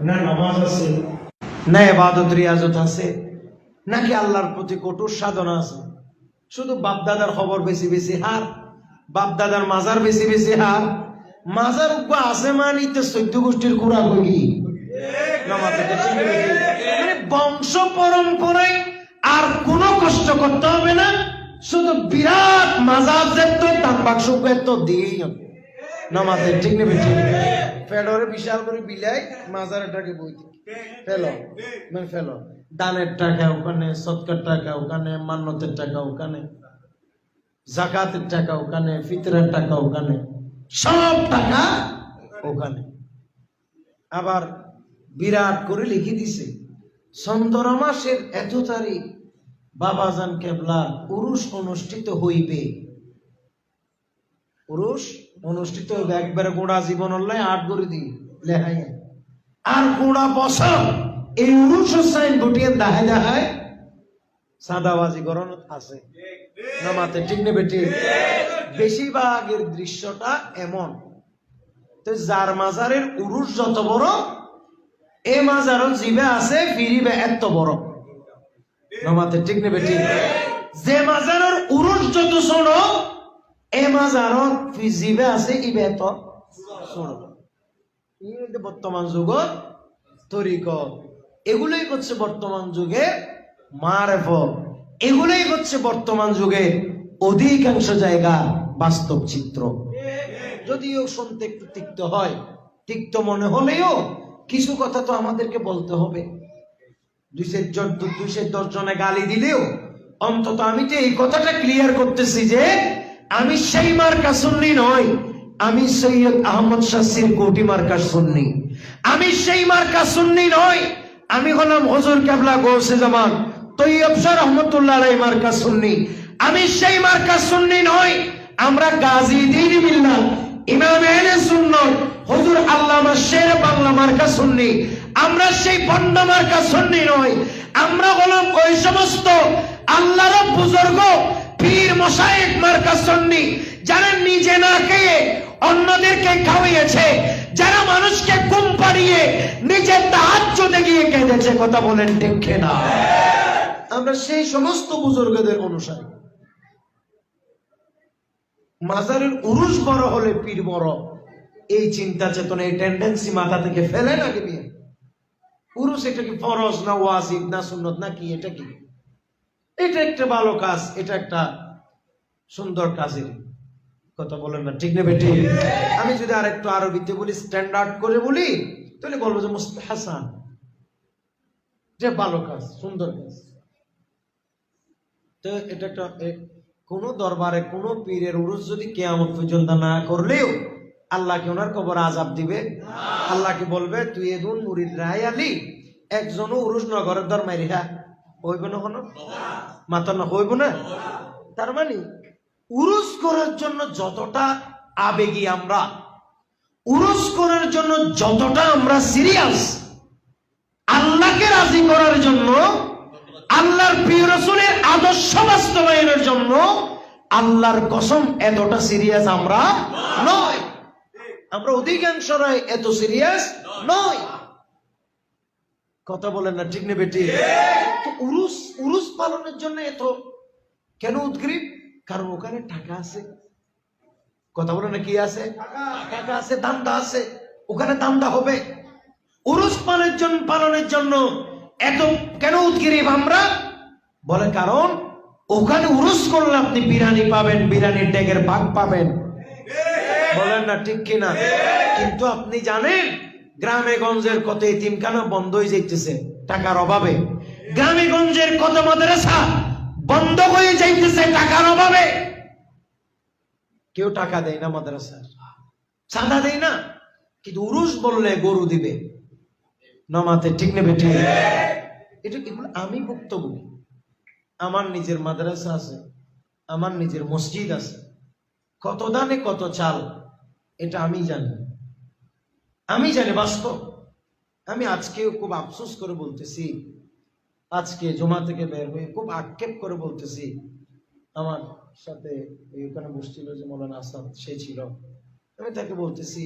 না নামাজ আছে, না ইবাদত রিয়াজত আছে, নাকি আল্লাহর প্রতি কঠোর সাধনা আছে? শুধু বাপদাদার খবর বেশি বেশি হার, বাপদাদার মাজার বেশি বেশি হার। মাজার উপর আছে মানিতে 14 গোষ্ঠীর কুড়া করি মানে বংশ পরম্পরায় আর কোনো কষ্ট করতে হবে না, শুধু বিরাট মাজার যেত দাম বাক্স তো দিয়েই হবে নামাজে। ঠিক নেবে ঠিক ফেডরে বিশাল করে বিলাই মাজারটাকে বইতে ফেলো মানে ফেলো, দানের টাকা ওখানে, সৎকার টাকা ওখানে, মান্নতের টাকা ওখানে, জাকাতের টাকা ওখানে, ফিতরের টাকা ওখানে, সব টাকা ওখানে। আবার বিরাট করে লিখে দিছে চন্দ্র মাসের এত তারিখ বাবাজান কেবলার উরুস অনুষ্ঠিত হইবে। উরুস অনুষ্ঠিত হইবে একবারে গোড়া জীবন হল্লাই 8 করে দিই লেহাই আর গোড়া বছর এই উরুস সাইন বুটিয়ে দাহাই দাহাই সাদাবাজি গরণ আছে নামাতে। ঠিক নেবে ঠিক বেশিরভাগের দৃশ্যটা এমন। তো যার মাজারের উরুস যত বড় এ মাজারও জিবে আছে ফিরিবে এত বড় নামাতে। ঠিক নেবে ঠিক যে মাজারের উরুস যত ছোট এ মাজারও জিবে আছে ইবে এত ছোট। বর্তমান যুগের তরিকত এগুলোই হচ্ছে বর্তমান যুগে মারেফত, এগুলোই হচ্ছে বর্তমান যুগে অধিকাংশ জায়গা বাস্তব চিত্র। যদিও শুনতে একটু তিক্ত হয়, তিক্ত মনে হলেও কিছু কথা তো আমাদেরকে বলতে হবে। 210 জনে গালি দিলেও অন্তত আমি তো এই কথাটা ক্লিয়ার করতেছি যে আমি সেই মার্কা সুন্নি নয়, আমি সৈয়দ আহমদ শাস্ত্রীর কোটি মার্কা সুন্নি। আমি সেই মার্কা সুন্নি নয়, আমি হলাম হুজুর কেবলা গৌসে জামান তৈয়ব শাহ রহমতুল্লাহ আলাইহি মার্কা সুন্নি। আমি সেই মার্কা সুন্নি নয়, আমরা গাজী দ্বীন মিল্লাত ইমাম আহলে সুন্নাত হুজুর আল্লামা শের বাংলা মার্কা সুন্নি। আমরা সেই বন্ড মার্কা সুন্নি নয়, আমরা হলাম ওই সমস্ত আল্লাহর বুজুর্গ পীর মশায়েখ মার্কা সুন্নি যারা নিজে না খেয়ে অন্যদেরকে খাওয়িয়েছে, যারা মানুষকে ঘুম পাড়িয়ে নিজের তাহাজ্জুদে গিয়ে কেঁদেছে। কথা বলেন ঠিক কিনা? আমরা সেই সমস্ত বুজুর্গদের অনুসারী। মাজারের উরুস বড় হলে পীর বড়, এই চিন্তা চেতনা এই টেন্ডেন্সি মাথা থেকে ফেলে না কি? উরুস এটা কি ফরজ না ওয়াজিব না সুন্নত না কি? এটা কি? এটা একটা ভালো কাজ, এটা একটা সুন্দর কাজের কথা বলেন না? ঠিক নেবে ঠিক? আমি যদি আর একটু আরবিতে বলি, স্ট্যান্ডার্ড করে বলি, তাহলে বলবো যে মুস্তাহাসান, যে ভালো কাজ, সুন্দর কাজ। তো এটা একটা কোন দরবারে কোন পীরের উরুস যদি কিয়ামত পর্যন্ত না করলেও আল্লাহ কি ওনার কবর আযাব দিবে? আল্লাহ কি বলবে তুই এদুন মুরিদ রাই আলী একজনও উরুস নগরের দর মারিহা হইব না? কোনো মাথা না হইব না? তার মানে উরুস করার জন্য যতটা আবেগী আমরা, উরুস করার জন্য যতটা আমরা সিরিয়াস, আল্লাহকে রাজি করার জন্য, আল্লাহর প্রিয় রাসূলের আদর্শ বাস্তবায়নের জন্য আল্লাহর কসম এতটা সিরিয়াস আমরা নয়। আমরা অধিকাংশরাই এত সিরিয়াস নয়। কথা বলেন না? ঠিক নেবে ঠিক? তো উরুস পালনের জন্য এত কেন উদ্গ্রীব? কারণ ওখানে টাকা আছে। কথা বলেন না? কি আছে? টাকা আছে, দামটা আছে, ওখানে দামটা হবে। উরুস পালনের জন্য এত কেন উদ্গ্রীব আমরা? বলে কারণ ওখানে উরুস করলে আপনি বিরিয়ানি পাবেন, বিরিয়ানির ডেগের ভাগ পাবেন। বলেন না ঠিক কিনা? কিন্তু আপনি জানেন গ্রামে গঞ্জের কত এতিমখানা বন্ধ হয়ে যাইতেছে টাকার অভাবে। গ্রামে গঞ্জের কত মাদ্রাসা বন্ধ হয়ে যাইতেছে টাকার অভাবে। কেউ টাকা দেয় না, মাদ্রাসা চাঁদা দেয় না, কিন্তু উরুস বললে গরু দিবে নামাতে। ঠিক নেবে ঠিক? এটা এগুলো আমি বক্তব্য, আমার নিজের মাদ্রাসা আছে, আমার নিজের মসজিদ আছে, কত দানে কত চাল এটা আমি জানি, আমি জানি বাস্তব। আমি আজকেও খুব আফসোস করে বলতেছি, আজকে জমা থেকে বের হয়ে খুব আক্ষেপ করে বলতেছি, আমার সাথে ওখানে বসছিল যে মৌলানা আসাদ, সে ছিল, আমি তাকে বলতেছি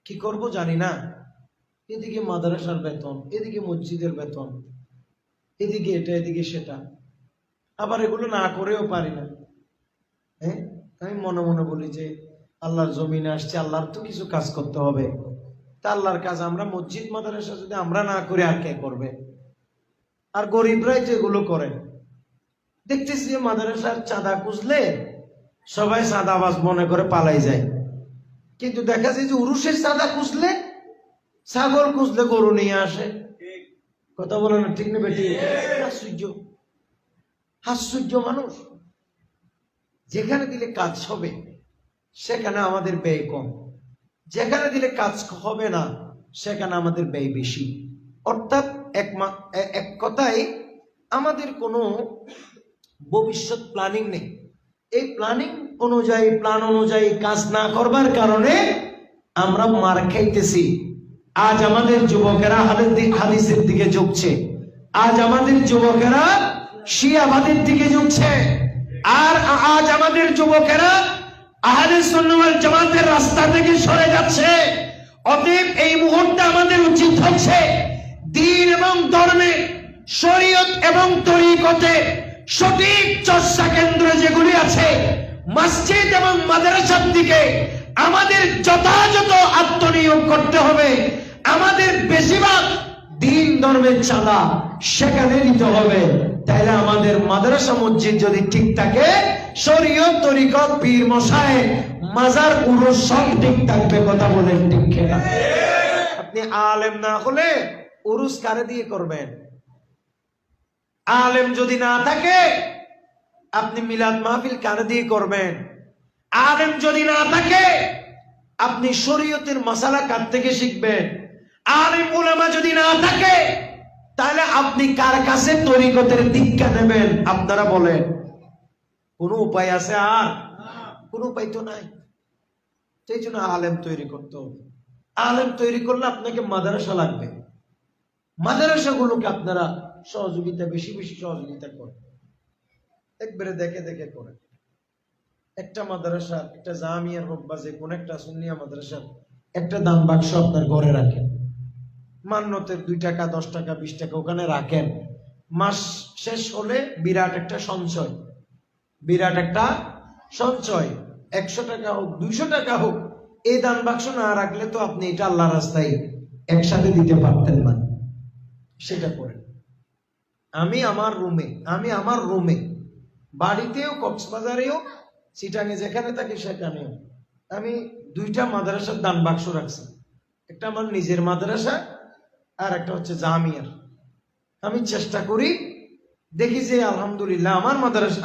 কি করব জানি না, এদিকে মাদ্রাসার বেতন, এদিকে মসজিদের বেতন, এদিকে এটা এদিকে সেটা, আবার এগুলো না করেও পারি না। হ্যাঁ, আমি মনে মনে বলি যে আল্লাহর জমিনে আসছে, আল্লাহর তো কিছু কাজ করতে হবে। তা আল্লাহর কাজ আমরা মসজিদ মাদ্রাসা যদি আমরা না করি আর কে করবে? আর গরিবরাই যেগুলো করে, দেখতেছি যে মাদ্রাসার চাঁদা খুঁজলে সবাই চাঁদাবাজ মনে করে পালাই যায়, কিন্তু দেখা যায় যে উরুষের চাঁদা খুঁজলে, ছাগল খুঁজলে গরু নিয়ে আসে। কথা বলে না, ঠিক না বেটি? আশ্চর্য, আশ্চর্য মানুষ। যেখানে দিলে কাজ হবে সেখানে আমাদের ব্যয় কম, যেখানে দিলে কাজ হবে না সেখানে আমাদের ব্যয় বেশি। অর্থাৎ এক কথায় আমাদের কোনো ভবিষ্যৎ প্ল্যানিং নেই। এই প্ল্যান অনুযায়ী কাজ না করবার কারণে আমরা মার খাইতেছি। আজ আমাদের যুবকেরা হাদিসের দিকে ঝুঁকছে, আজ আমাদের যুবকেরা শিয়াবাদের দিকে ঝুঁকছে, আর আজ আমাদের যুবকেরা আহলে সুন্নাত ওয়াল জামাতের রাস্তা থেকে সরে যাচ্ছে। অতএব এই মুহূর্তে আমাদের উচিত হচ্ছে দ্বীন এবং ধর্মে, শরীয়ত এবং তরিকতে সঠিক চর্চা কেন্দ্র যেগুলি আছে, মসজিদ এবং মাদ্রাসার দিকে আমাদের যথাযথ আত্মনিয়োগ করতে হবে। আমাদের বেশিরভাগ দ্বীন ধর্মের চাঁদা সেখানে নিতে হবে। তাইলে আমাদের মাদ্রাসা মসজিদ যদি ঠিক থাকে, শরীয়ত তরিকত পীর মশাই মাজার পুরো সব ঠিক থাকবে। কথা বলেন ঠিক কিনা? আপনি আলেম না হলে উরুস কারে দিয়ে করবেন? আলেম যদি না থাকে আপনি মিলাদ মাহফিল কারে দিয়ে করবেন? আলেম যদি না থাকে আপনি শরীয়তের মাসালা কার থেকে শিখবেন? আলেম উলামা যদি না থাকে তাহলে আপনি কার কাছে তরিকতের দীক্ষা নেবেন? আপনারা বলেন, কোন উপায় আছে? আর কোন উপায় তো নাই। সেই জন্য আলেম তৈরি করতে হবে। আলেম তৈরি করলে আপনাকে মাদ্রাসা লাগবে। মাদ্রাসাগুলোকে আপনারা সহযোগিতা, বেশি বেশি সহযোগিতা করেন, একবারে দেখে দেখে করেন। একটা মাদ্রাসা, একটা জামিয়ার হোক বা যে কোন একটা সুন্নিয়া মাদ্রাসার একটা দান বাক্স আপনার ঘরে রাখেন। মান্যতের 2 টাকা, 10 টাকা, 20 টাকা ওখানে রাখেন। মাস শেষ হলে বিরাট একটা সঞ্চয়, বিরাট একটা সঞ্চয়। 100 টাকা হোক, 200 টাকা হোক, এই দান বাক্স না রাখলে তো আপনি এটা আল্লাহর রাস্তায় একসাথে দিতে পারতেন না। সেটা করেন। আমি আমার রুমে, বাড়িতেও, কক্সবাজারেও, চিটাঙে যেখানে থাকি সেখানেও আমি 2টা মাদ্রাসার দান বাক্স রাখছি। একটা আমার নিজের মাদ্রাসা আর একটা হচ্ছে জামিয়ার। আমি চেষ্টা করি, দেখি যে আলহামদুলিল্লাহ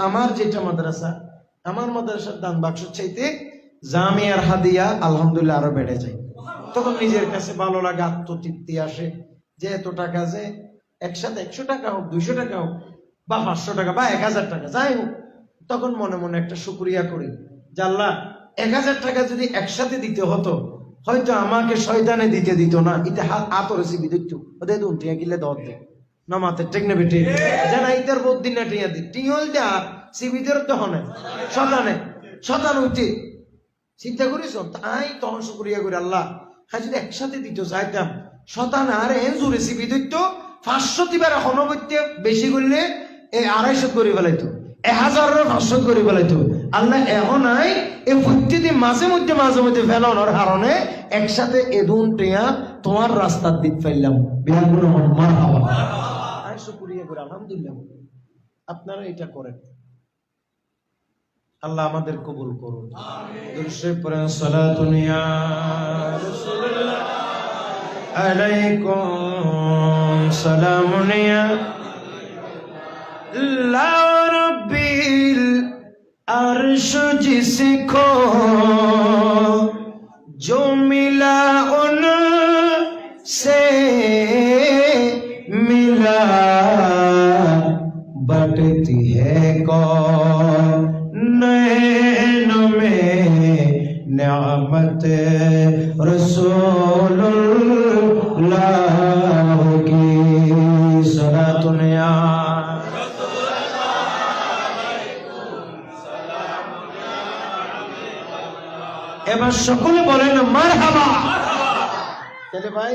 আমার যেটা মাদ্রাসা, আমার মাদ্রাসার দান বাক্স চাইতে জামিয়ার হাদিয়া আলহামদুলিল্লাহ আরো বেড়ে যায়। তখন নিজের কাছে ভালো লাগে, আত্মতৃপ্তি আসে যে এত টাকা যে একসাথে 100 টাকা হোক, 200 টাকা হোক বা 500 টাকা বা 1000 টাকা যাই হোক, তখন মনে মনে একটা শুকরিয়া করি যে আল্লাহ 1000 টাকা যদি একসাথে দিতে হতো হয়তো আমাকে শয়তানে দিতে দিত না। ইতে আতরে সিবি দিত ওদের উঠিয়া গিলে দে না মাতে ঠিক না বেটি জানা ইতার বহুত দিন না টিয়া দি টিওল দা সিবিদের তো হনে শতান উঠে চিন্তা করিস। তাই তখন শুকরিয়া করি আল্লাহ হ্যাঁ যদি একসাথে দিত চাইতাম শতান আর জোরে সিবি দিত 500 দিবার হনবত্যে বেশি করলে 250 করে ফেলাইতো, 1000 করে ফেলাইতো। আল্লাহ এখন নাই এই প্রত্যেকদিন মাঝে মধ্যে ফেলানোর কারণে একসাথে এদুন টেয়া তোমার রাস্তার দিক ফেললাম। শুকরিয়া করে আলহামদুলিল্লাহ। আপনারা এটা করেন, আল্লাহ আমাদের কবুল করুন। সালাতুন ইয়া রাসূলুল্লাহ আলাইকুম সালামুন ইয়া লা রব্বিল अर्श जिसको जो मिला उन से मिला बटती है कौन नैनों में नेमत रसूलुल्लाह की सलातुन या এবার সকলে বলেন মারহাবা। তাহলে ভাই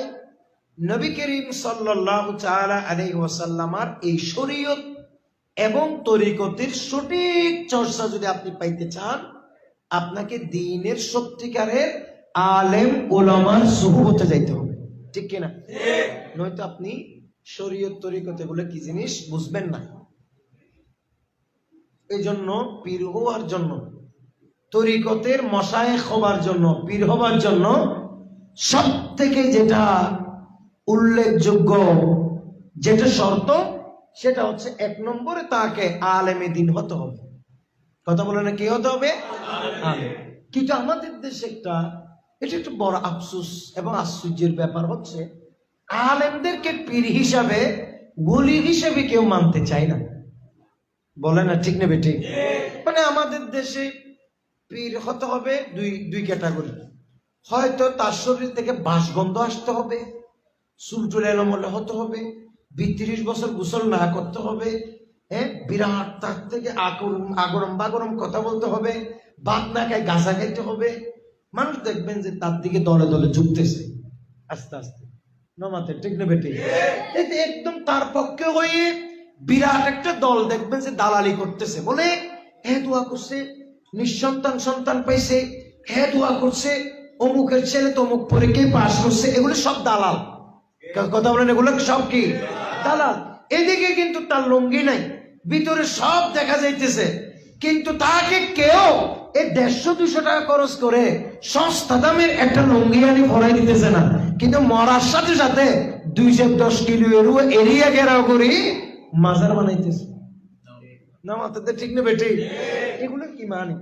নবী করিম সাল্লাল্লাহু তাআলা আলাইহি ওয়াসাল্লামার এই শরীয়ত এবং তরিকতের সঠিক চর্চা যদি আপনি পাইতে চান, আপনাকে দ্বীনের সত্যিকারের আলেম উলামার সুহবতে যাইতে হবে, ঠিক কিনা? নয়তো আপনি শরীয়ত তরিকত এগুলো কি জিনিস বুঝবেন না। এই জন্য পীর হওয়ার জন্য, তরিকতের মশায়েখ হবার জন্য, পীর হবার জন্য সব থেকে যেটা উল্লেখযোগ্য যেটা শর্ত, সেটা হচ্ছে 1 নম্বরে তাকে আলেমে দ্বীন হতে হবে। কথা বলে না, কি হতে হবে? আলেম। কিন্তু আমাদের দেশে এটা একটা বড় আফসোস এবং আশ্চর্যের ব্যাপার হচ্ছে, আলেমদেরকে পীর হিসাবে, ওলি হিসাবে কেউ মানতে চায় না। বলে না, ঠিক নেবে ঠিক? মানে আমাদের দেশে পীর হতে হবে দুই ক্যাটাগরি। হয়তো তার শরীর থেকে বাসগন্ধ আসতে হবে, চুলটুল এলোমেলো হতে হবে, 32 বছর গোসল না করতে হবে, বিরাট তার থেকে আগরম বাগরম কথা বলতে হবে, ভাত না খায় গাঁজা খাইতে হবে। মানুষ দেখবেন যে তার দিকে দলে দলে ঝুঁকতেছে আস্তে আস্তে, নমাতে, ঠিক নেবে ঠিক? এতে একদম তার পক্ষে হয়ে বিরাট একটা দল দেখবেন যে দালালি করতেছে, বলে দোয়া করছে, নিঃসন্তান সন্তান পাইছে, দোয়া করছে, অমুকের ছেলে তো অমুক পরীক্ষায় পাস করছে। এগুলো সব দালাল। কথা বলেন, এগুলো সব কি দালাল? এদিকে কিন্তু তার লুঙ্গি নাই, ভিতরে সব দেখা যাইতেছে, কিন্তু তাকে কেউ 150-200 টাকা খরচ করে সস্তা দামের একটা লুঙ্গি আনি ভরাই দিতেছে না, কিন্তু মরার সাথে সাথে 210 কিলো এরিয়া ঘেরাও করি মাজার বানাইতেছে। না মাথাতে ঠিক নেবে ঠিক? এগুলোর কি মানে?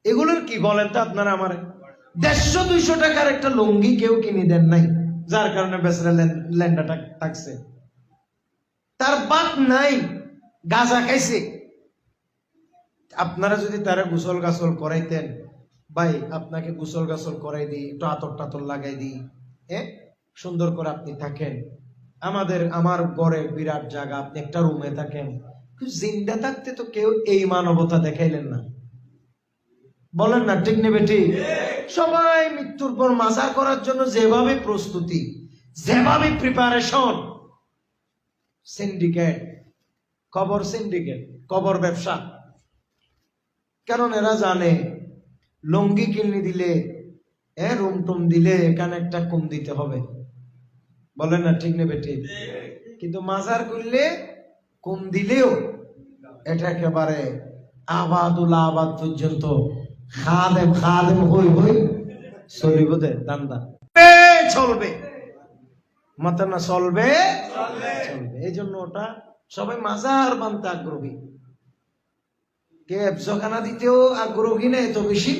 এগুলোর কি বলেন তো আপনারা? আমার 150-200 টাকার একটা লুঙ্গি কেউ কিনে দেন নাই, যার কারণে বেচারা ল্যান্ডা থাকছে। তার বাপ নাই, গাঁজা খাইছে। আপনারা যদি তারা গোসল গাছল করাইতেন, ভাই আপনাকে গোসল গাছল করাই দিই, একটু আতর টাতর লাগাই দিই, সুন্দর করে আপনি থাকেন, আমার ঘরে বিরাট জায়গা, আপনি একটা রুমে থাকেন, জিন্দা থাকতে তো কেউ এই মানবতা দেখাইলেন না। বলেন না, ঠিক নেবে ঠিক? সবাই মৃত্যুর পর মাজার করার জন্য যেভাবে প্রস্তুতি, যেভাবে প্রিপারেশন, সিন্ডিকেট, কবর ব্যবসা। কারণ এরা জানে লুঙ্গি কিনে দিলে, রুম টুম দিলে এখানে একটা কম দিতে হবে। বলেন না, ঠিক নেবে ঠিক? কিন্তু মাজার করলে কম দিলেও এটা একেবারে আবাদুল আবাদ পর্যন্ত খাদেম হই চলিব দে, দান্দা চলবে, মাথা না চলবে। এই জন্য ওটা সবাই মাজার বানতে আগ্রহী। কে এফজখানা দিতেও আগ্রহী না এত বেশি,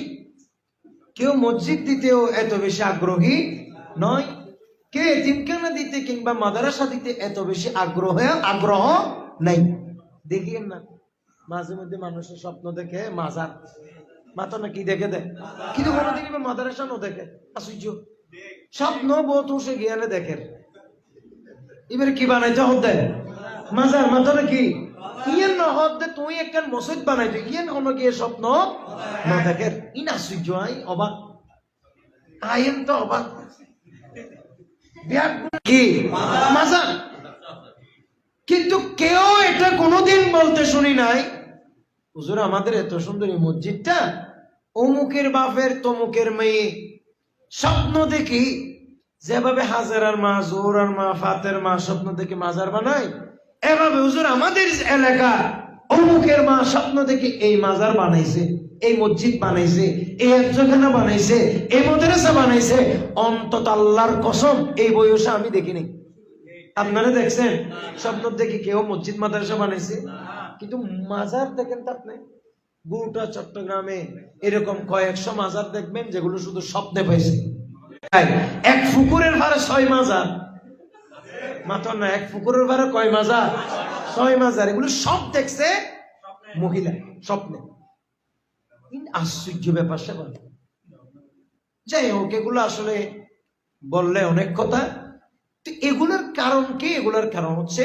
কেউ মসজিদ দিতেও এত বেশি আগ্রহী নয়, কে এতিমখানা দিতে কিংবা মাদ্রাসা দিতে এত বেশি আগ্রহ নাই। দেখিয়েন না, মাঝে মধ্যে মানুষের স্বপ্ন দেখে মাজার, মাথা না কি দেখে দেয়, কিন্তু কোনোদিন মাদ্রাসা নো দেখে। আশ্চর্য, স্বপ্ন বহুত সে গিয়ালে দেখে, এবারে কি বানাইতে হতে মাজার, মাথা না কি ইয়েন না হতে তুই একটা মসজিদ বানাইতে ইয়েন হলো গিয়ে স্বপ্ন না দেখে। ইন আশ্চর্য, অবাক, আইন তো অবাক। কি মাজার? কিন্তু কেউ এটা কোনোদিন বলতে শুনি নাই, হুজুর আমাদের এত সুন্দর এই মসজিদটা অমুকের বাপের তমুকের মেয়ে। স্বপ্ন দেখি যেভাবে হাজারার মা, জোহরার মা, ফাতের মা স্বপ্ন দেখে মাজার বানায়, এভাবে হুজুর আমাদের এলাকা অমুকের মা স্বপ্ন দেখে এই মাজার বানাইছে, এই মসজিদ বানাইছে, এই একজখানা বানাইছে, এই মাদ্রাসা বানাইছে। অন্তত আল্লাহর কসম এই বয়সে আমি দেখিনি। আপনারা দেখছেন স্বপ্ন দেখি কেউ মসজিদ মাদ্রাসা বানাইছে? কিন্তু মাজার দেখেন তো আপনি, গোটা চট্টগ্রামে এরকম কয়েকশো মাজার দেখবেন যেগুলো শুধু স্বপ্নে পাইছে। এক পুকুরের ভাড়া 6 মাজার, মাত্র না, এক পুকুরের ভাড়া কয় মাজার? 6 মাজার। এগুলো সব দেখছে মহিলা স্বপ্নে। আশ্চর্য ব্যাপার সেবা। যাই হোক, এগুলো আসলে বললে অনেক কথা। তো এগুলোর কারণ কি? এগুলোর কারণ হচ্ছে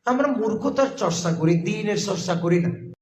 আমরা মূর্খতার চর্চা করি, দ্বীনের চর্চা করি না।